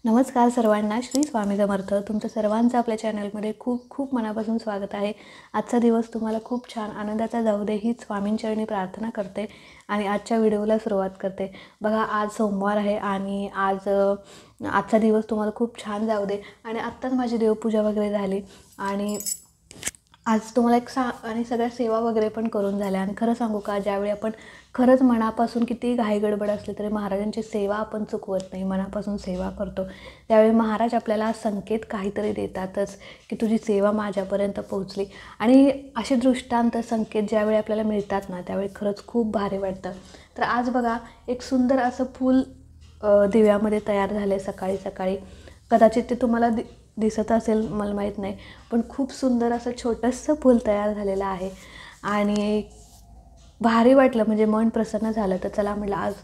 नमस्कार सर्वांना, श्री स्वामी समर्थ. तुमचं सर्वांचं आपल्या चॅनलमध्ये खूप खूप मनापासून स्वागत आहे. आजचा दिवस तुम्हाला खूप छान आनंदाचा जाऊ दे ही स्वामींचरणी प्रार्थना करते आणि आजच्या व्हिडिओला सुरुवात करते. बघा, आज सोमवार आहे आणि आजचा दिवस तुम्हाला खूप छान जाऊ दे. आणि आत्ताच माझी देवपूजा वगैरे झाली आणि आज तुम्हाला आणि सगळ्या सेवा वगैरे पण करून झाल्या. आणि खरं सांगू का, ज्यावेळी आपण खरंच मनापासून किती घाईगडबड असली तरी महाराजांची सेवा आपण चुकवत नाही, मनापासून सेवा करतो, त्यावेळी महाराज आपल्याला संकेत काहीतरी देतातच की तुझी सेवा माझ्यापर्यंत पोहोचली. आणि असे दृष्टांत संकेत ज्यावेळी आपल्याला मिळतात ना, त्यावेळी खरंच खूप भारी वाटतं. तर आज बघा, एक सुंदर असं फूल दिव्यामध्ये तयार झाले सकाळी सकाळी. कदाचित ते तुम्हाला दिसत असेल, मला माहीत नाही, पण खूप सुंदर असं छोटंसं फूल तयार झालेलं आहे आणि भारी वाटलं, म्हणजे मन प्रसन्न झालं. तर चला म्हटलं, आज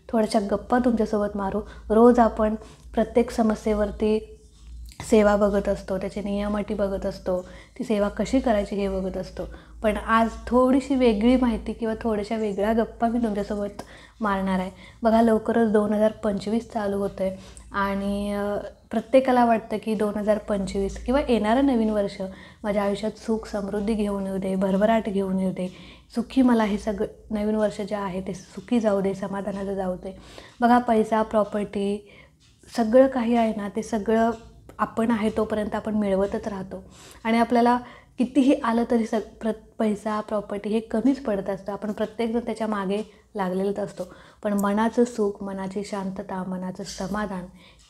थोड्याशा गप्पा तुमच्यासोबत मारू. रोज आपण प्रत्येक समस्येवरती सेवा बघत असतो, त्याचे नियम अटी बघत असतो, ती सेवा कशी करायची हे बघत असतो. पण आज थोडीशी वेगळी माहिती किंवा थोड्याशा वेगळ्या गप्पा मी तुमच्यासोबत मारणार आहे. बघा, लवकरच 2025 चालू होतं आहे आणि प्रत्येकाला वाटतं की 2025 किंवा येणारं नवीन वर्ष माझ्या आयुष्यात सुख समृद्धी घेऊन येऊ दे, भरभराट घेऊन येऊ दे, सुखी मला हे सगळं नवीन वर्ष जे आहे ते सुखी जाऊ दे, समाधानाचं जाऊ दे. बघा, पैसा, प्रॉपर्टी, सगळं काही आहे ना, ते सगळं आपण आहे तोपर्यंत आपण मिळवतच राहतो आणि आपल्याला कितीही आलं तरी पैसा, प्रॉपर्टी हे कमीच पडत असतं. आपण प्रत्येकजण त्याच्या मागे लागलेलंच असतो. पण मनाचं सुख, मनाची शांतता, मनाचं समाधान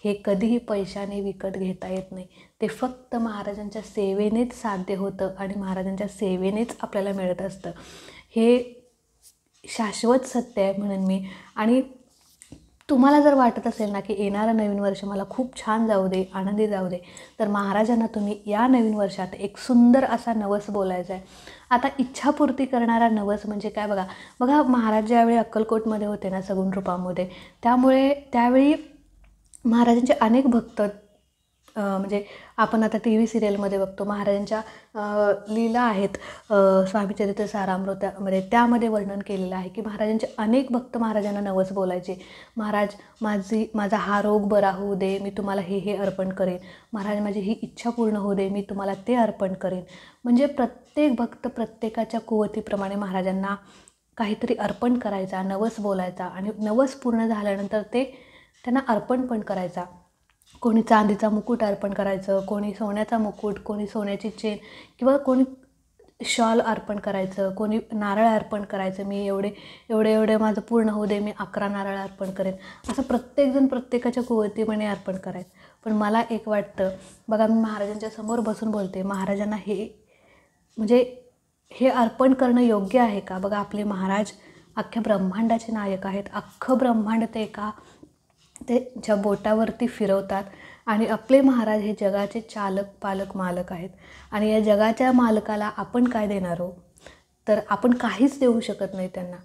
हे कधीही पैशाने विकत घेता येत नाही. ते फक्त महाराजांच्या सेवेनेच साध्य होतं आणि महाराजांच्या सेवेनेच आपल्याला मिळत असतं. हे शाश्वत सत्य आहे म्हणून मी. आणि तुम्हाला जर वाटत असेल ना की येणारं नवीन वर्ष मला खूप छान जाऊ दे, आनंदी जाऊ दे, तर महाराजांना तुम्ही या नवीन वर्षात एक सुंदर असा नवस बोलायचा आहे. आता इच्छापूर्ती करणारा नवस म्हणजे काय, बघा महाराज ज्यावेळी अक्कलकोटमध्ये होते ना, सगुण रूपामध्ये, त्यावेळी महाराजांचे अनेक भक्त, म्हणजे आपण आता TV सिरियलमध्ये बघतो, महाराजांच्या लीला आहेत स्वामीचरित्र सारामृतामध्ये, त्यामध्ये वर्णन केलेलं आहे की महाराजांचे अनेक भक्त महाराजांना नवस बोलायचे. महाराज, माझा हा रोग बरा होऊ दे, मी तुम्हाला हे अर्पण करेन. महाराज, माझी ही इच्छा पूर्ण होऊ दे, मी तुम्हाला ते अर्पण करेन. म्हणजे प्रत्येक भक्त प्रत्येकाच्या कुवतीप्रमाणे महाराजांना काहीतरी अर्पण करायचा, नवस बोलायचा आणि नवस पूर्ण झाल्यानंतर ते त्यांना अर्पण पण करायचा. कोणी चांदीचा मुकुट अर्पण करायचं, कोणी सोन्याचा मुकुट, कोणी सोन्याची चेन किंवा कोणी शॉल अर्पण करायचं, कोणी नारळ अर्पण करायचं. मी एवढे माझं पूर्ण होऊ दे, मी 11 नारळ अर्पण करेन. असं प्रत्येकजण प्रत्येकाच्या कुवतीपणे अर्पण करायचं. पण मला एक वाटतं, बघा, मी महाराजांच्या समोर बसून बोलते, महाराजांना हे अर्पण करणं योग्य आहे का? बघा, आपले महाराज अख्ख्या ब्रह्मांडाचे नायक आहेत. अख्खं ब्रह्मांड त्यांच्या बोटावरती फिरवतात आणि आपले महाराज हे जगाचे चालक, पालक, मालक आहेत. आणि या जगाच्या मालकाला आपण काय देणार हो? तर आपण काहीच देऊ शकत नाही त्यांना.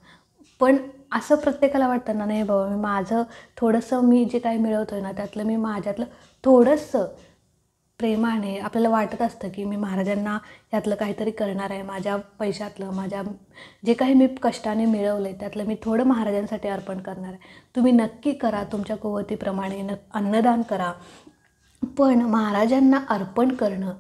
पण असं प्रत्येकाला वाटतं ना, नाही बाबा, मी जे काही मिळवतो आहे ना, त्यातलं मी माझ्यातलं थोडंसं प्रेमाने आपल्याला वाटत असतं की मी महाराजांना यातलं काहीतरी करणार आहे. माझ्या पैशातलं, जे काही मी कष्टाने मिळवलं आहे त्यातलं मी थोडं महाराजांसाठी अर्पण करणार आहे. तुम्ही नक्की करा, तुमच्या कुवतीप्रमाणे अन्नदान करा. पण महाराजांना अर्पण करणं,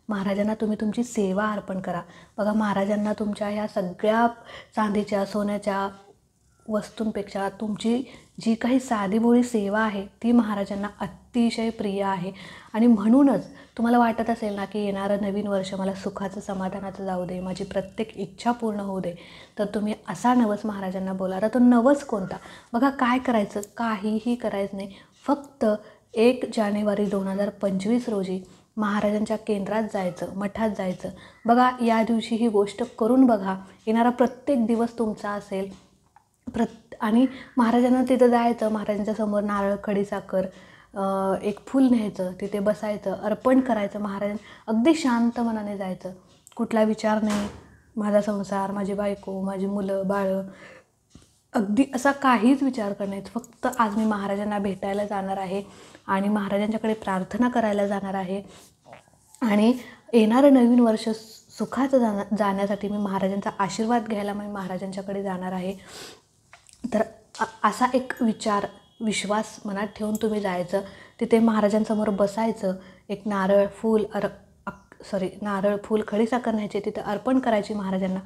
महाराजांना तुम्ही तुमची सेवा अर्पण करा. बघा, महाराजांना तुमच्या ह्या सगळ्या चांदीच्या, सोन्याच्या वस्तूंपेक्षा तुमची जी काही साधीभोळी सेवा आहे ती महाराजांना अतिशय प्रिय आहे. आणि म्हणूनच तुम्हाला वाटत असेल ना की येणारं नवीन वर्ष मला सुखाचं, समाधानाचं जाऊ दे, माझी प्रत्येक इच्छा पूर्ण होऊ दे, तर तुम्ही असा नवस महाराजांना बोला. तर तो नवस कोणता? बघा, काय करायचं? काहीही करायचं नाही. फक्त 1 जानेवारी 2025 रोजी महाराजांच्या केंद्रात जायचं, मठात जायचं. बघा, या दिवशी ही गोष्ट करून बघा. येणारा प्रत्येक दिवस तुमचा असेल. आणि महाराजांना तिथं जायचं, महाराजांच्या समोर नारळ, खडीसाखर, एक फूल न्यायचं, तिथे बसायचं, अर्पण करायचं. अगदी शांत मनाने जायचं, कुठला विचार नाही, माझा संसार, माझी बायको, माझी मुलं बाळं, अगदी असा काहीच विचार करण्यात. फक्त आज मी महाराजांना भेटायला जाणार आहे आणि महाराजांच्याकडे प्रार्थना करायला जाणार आहे आणि येणारं नवीन वर्ष सुखाचं जाण्यासाठी मी महाराजांचा आशीर्वाद घ्यायला मी महाराजांच्याकडे जाणार आहे. तर असा एक विश्वास मनात ठेवून तुम्ही जायचं. तिथे महाराजांसमोर बसायचं, एक नारळ फूल खडीसाखर न्यायची, तिथे अर्पण करायची महाराजांना.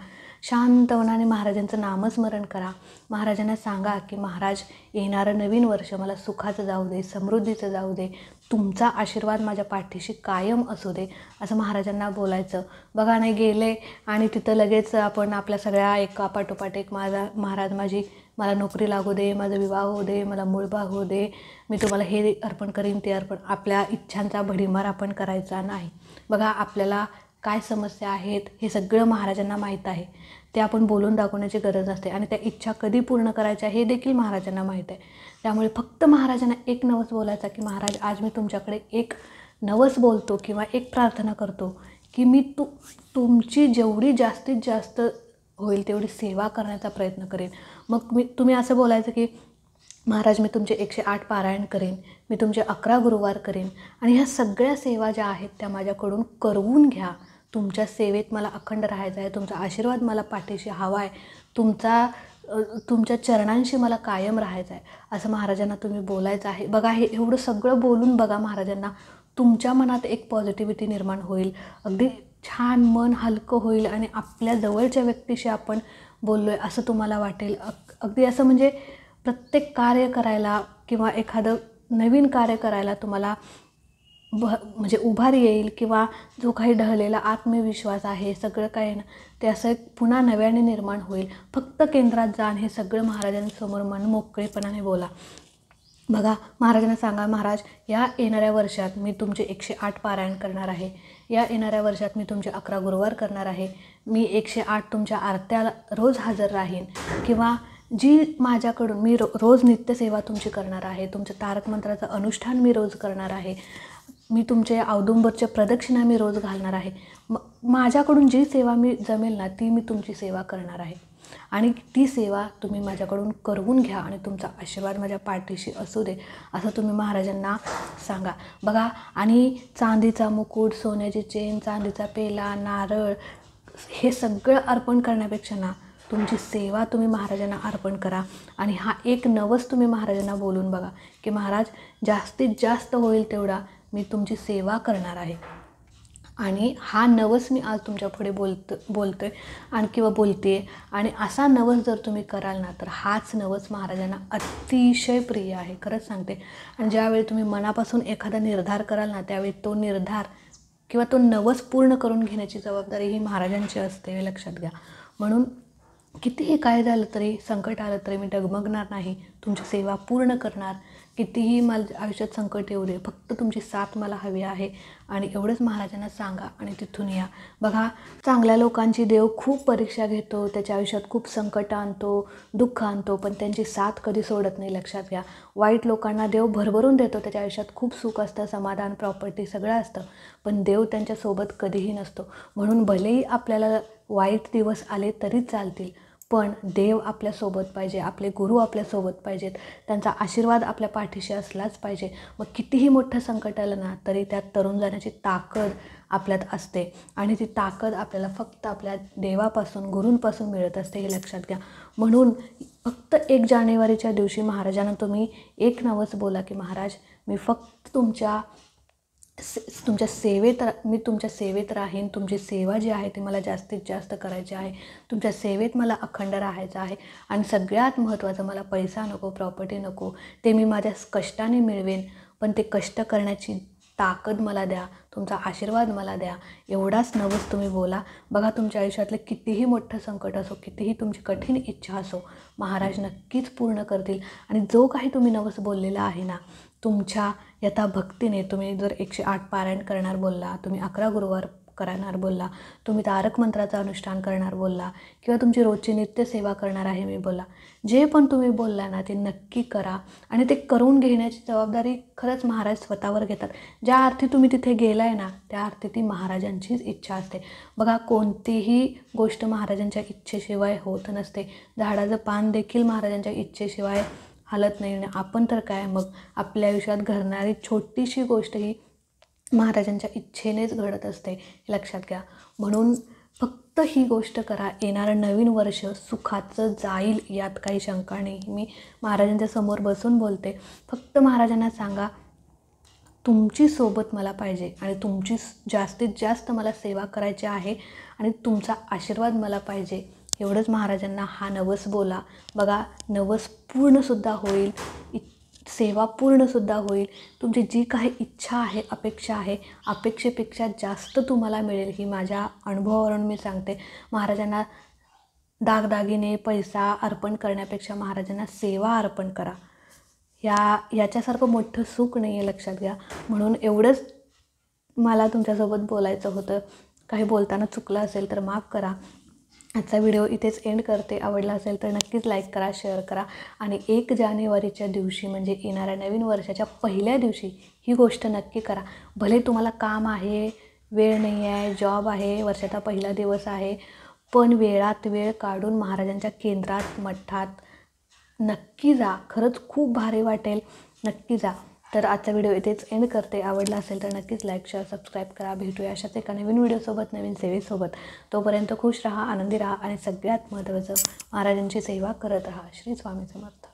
शांत मनाने महाराजांचं नामस्मरण करा. महाराजांना सांगा की महाराज, येणारं नवीन वर्ष मला सुखाचं जाऊ दे, समृद्धीचं जाऊ दे, तुमचा आशीर्वाद माझ्या पाठीशी कायम असू दे, असं महाराजांना बोलायचं. बघा नाही गेले आणि तिथं लगेच आपण आपल्या सगळ्या एका पाठोपाठ एक महाराज मला नोकरी लागू दे, माझा विवाह होऊ दे, मला मूळबाळ होऊ दे, मी तुम्हाला हे अर्पण करीन ते अर्पण, आपल्या इच्छांचा भडीमार आपण करायचा नाही. बघा आपल्याला काय समस्या आहेत हे सगळं महाराजांना माहीत आहे. ते आपण बोलून दाखवण्याची गरज नसते आणि त्या इच्छा कधी पूर्ण करायच्या हे देखील महाराजांना माहीत आहे. त्यामुळे फक्त महाराजांना एक नवस बोलायचा की महाराज, आज मी तुमच्याकडे एक नवस बोलतो किंवा एक प्रार्थना करतो की मी तुमची जेवढी जास्तीत जास्त होईल तेवढी सेवा करण्याचा प्रयत्न करेन. मग तुम्ही असं बोलायचं की महाराज, मी तुमचे 108 पारायण करेन, मी तुमचे 11 गुरुवार करेन आणि ह्या सगळ्या सेवा ज्या आहेत त्या माझ्याकडून करवून घ्या. तुमच्या सेवेत मला अखंड राहायचं आहे, तुमचा आशीर्वाद मला पाठीशी हवा आहे, तुमच्या चरणांशी मला कायम राहायचं आहे, असं महाराजांना तुम्ही बोलायचं आहे. बघा हे एवढं सगळं बोलून बघा महाराजांना, तुमच्या मनात एक पॉझिटिव्हिटी निर्माण होईल, अगदी छान मन हलकं होईल आणि आपल्या जवळच्या व्यक्तीशी आपण बोललो आहे असं तुम्हाला वाटेल. अगदी असं म्हणजे प्रत्येक कार्य करायला किंवा एखादं नवीन कार्य करायला तुम्हाला म्हणजे उभारी येईल किंवा जो काही ढळलेला आत्मविश्वास आहे सगळं काही ना ते असं पुन्हा नव्याने निर्माण होईल. फक्त केंद्रात जा आणि हे सगळं महाराजांसमोर मन मोकळेपणाने बोला. बघा महाराजांना सांगा, महाराज या येणाऱ्या वर्षात मी तुमचे 108 पारायण करणार आहे, या येणाऱ्या वर्षात मी तुमचे 11 गुरुवार करणार आहे, मी 108 तुमच्या आरत्याला रोज हजर राहीन किंवा जी माझ्याकडून मी रोज नित्यसेवा तुमची करणार आहे, तुमच्या तारक मंत्राचं अनुष्ठान मी रोज करणार आहे, मी तुमचे औदुंबरच्या प्रदक्षिणा मी रोज घालणार आहे, माझ्याकडून जी सेवा मी जमेल ना ती मी तुमची सेवा करणार आहे आणि ती सेवा तुम्ही माझ्याकडून करवून घ्या आणि तुमचा आशीर्वाद माझ्या पाठीशी असू दे, असं तुम्ही महाराजांना सांगा. बघा आणि चांदीचा मुकुट, सोन्याची चेन, चांदीचा पेला, नारळ हे सगळं अर्पण करण्यापेक्षा ना तुमची सेवा तुम्ही महाराजांना अर्पण करा आणि हा एक नवस तुम्ही महाराजांना बोलून बघा की महाराज, जास्तीत जास्त होईल तेवढा मी तुमची सेवा करणार आहे आणि हा नवस मी आज तुमच्या पुढे बोलतोय आणि किंवा बोलते आणि असा नवस जर तुम्ही कराल ना तर हाच नवस महाराजांना अतिशय प्रिय आहे, खरंच सांगते. आणि ज्यावेळी तुम्ही मनापासून एखादा निर्धार कराल ना त्यावेळी तो निर्धार किंवा तो नवस पूर्ण करून घेण्याची जबाबदारी ही महाराजांची असते, हे लक्षात घ्या. म्हणून कितीही काय झालं तरी, संकट आलं तरी मी डगमगणार नाही, तुमची सेवा पूर्ण करणार. कितीही माझ्या आयुष्यात संकट येऊ दे, फक्त तुमची साथ मला हवी आहे आणि एवढंच महाराजांना सांगा आणि तिथून या. बघा चांगल्या लोकांची देव खूप परीक्षा घेतो, त्याच्या आयुष्यात खूप संकट आणतो, दुःख आणतो, पण त्यांची साथ कधी सोडत नाही, लक्षात घ्या. वाईट लोकांना देव भरभरून देतो, त्याच्या आयुष्यात खूप सुख असतं, समाधान, प्रॉपर्टी सगळं असतं, पण देव त्यांच्यासोबत कधीही नसतो. म्हणून भलेही आपल्याला वाईट दिवस आले तरी चालतील, पण देव आपल्यासोबत पाहिजे, आपले गुरु आपल्यासोबत पाहिजेत, त्यांचा आशीर्वाद आपल्या पाठीशी असलाच पाहिजे. मग कितीही मोठं संकट आलं ना तरी त्यात तरुण जाण्याची ताकद आपल्यात असते आणि ती ताकद आपल्याला फक्त आपल्या देवापासून, गुरूंपासून मिळत असते, हे लक्षात घ्या. म्हणून फक्त 1 जानेवारीच्या दिवशी महाराजांना तुम्ही एक नवस बोला की महाराज, मी फक्त तुमच्या सेवेत राहीन, तुमची सेवा जी आहे ती मला जास्तीत जास्त करायची आहे, तुमच्या सेवेत मला अखंड राहायचं आहे आणि सगळ्यात महत्त्वाचं मला पैसा नको, प्रॉपर्टी नको, ते मी माझ्या कष्टाने मिळवेन, पण ते कष्ट करण्याची ताकद मला द्या, तुमचा आशीर्वाद मला द्या, एवढाच नवस तुम्ही बोला. बघा तुमच्या आयुष्यातलं कितीही मोठं संकट असो, कितीही तुमची कठीण इच्छा असो, महाराज नक्कीच पूर्ण करतील. आणि जो काही तुम्ही नवस बोललेला आहे ना, तुमच्या यथाभक्तीने तुम्ही जर 108 पारायण करणार बोलला, तुम्ही 11 गुरुवार करणार बोलला, तुम्ही तारक मंत्राचं अनुष्ठान करणार बोलला किंवा तुमची रोजची नित्यसेवा करणार आहे मी बोलला, जे पण तुम्ही बोलला ना ते नक्की करा आणि ते करून घेण्याची जबाबदारी खरंच महाराज स्वतःवर घेतात. ज्या अर्थी तुम्ही तिथे गेलाय ना त्या अर्थी ती महाराजांचीच इच्छा असते. बघा कोणतीही गोष्ट महाराजांच्या इच्छेशिवाय होत नसते. झाडाचं पान देखील महाराजांच्या इच्छेशिवाय हालत नाही. आपण तर काय, मग आपल्या आयुष्यात घडणारी छोटीशी गोष्ट ही महाराजांच्या इच्छेनेच घडत असते, हे लक्षात घ्या. म्हणून फक्त ही गोष्ट करा, येणारं नवीन वर्ष सुखाचं जाईल यात काही शंका नाही. मी महाराजांच्या समोर बसून बोलते. फक्त महाराजांना सांगा तुमची सोबत मला पाहिजे आणि तुमची जास्तीत जास्त मला सेवा करायची आहे आणि तुमचा आशीर्वाद मला पाहिजे. एवढंच महाराजांना हा नवस बोला. बघा, नवस पूर्णसुद्धा होईल, सेवा पूर्णसुद्धा होईल. तुमची जी काही इच्छा आहे, अपेक्षा आहे, अपेक्षेपेक्षा जास्त तुम्हाला मिळेल, ही माझ्या अनुभवावरून मी सांगते. महाराजांना दागदागिने, पैसा अर्पण करण्यापेक्षा महाराजांना सेवा अर्पण करा. याच्यासारखं मोठं सुख नाही आहे, लक्षात घ्या. म्हणून एवढंच मला तुमच्यासोबत बोलायचं होतं. काही बोलताना चुकलं असेल तर माफ करा. आजचा व्हिडिओ इथेच एंड करते. आवडला असेल तर नक्कीच लाईक करा, शेअर करा आणि 1 जानेवारीच्या दिवशी म्हणजे येणाऱ्या नवीन वर्षाच्या पहिल्या दिवशी ही गोष्ट नक्की करा. भले तुम्हाला काम आहे, वेळ नाही आहे, जॉब आहे, वर्षाचा पहिला दिवस आहे, पण वेळात वेळ काढून महाराजांच्या केंद्रात, मठात नक्की जा. खरंच खूप भारी वाटेल, नक्की जा. तर आजचा व्हिडिओ इथेच एंड करते. आवडला असेल तर नक्कीच लाईक, शेअर, सबस्क्राईब करा. भेटूया अशाच एका नवीन व्हिडिओसोबत, नवीन सेवेसोबत. तोपर्यंत खुश राहा, आनंदी राहा आणि सगळ्यात महत्त्वाचं, महाराजांची सेवा करत राहा. श्री स्वामी समर्थ.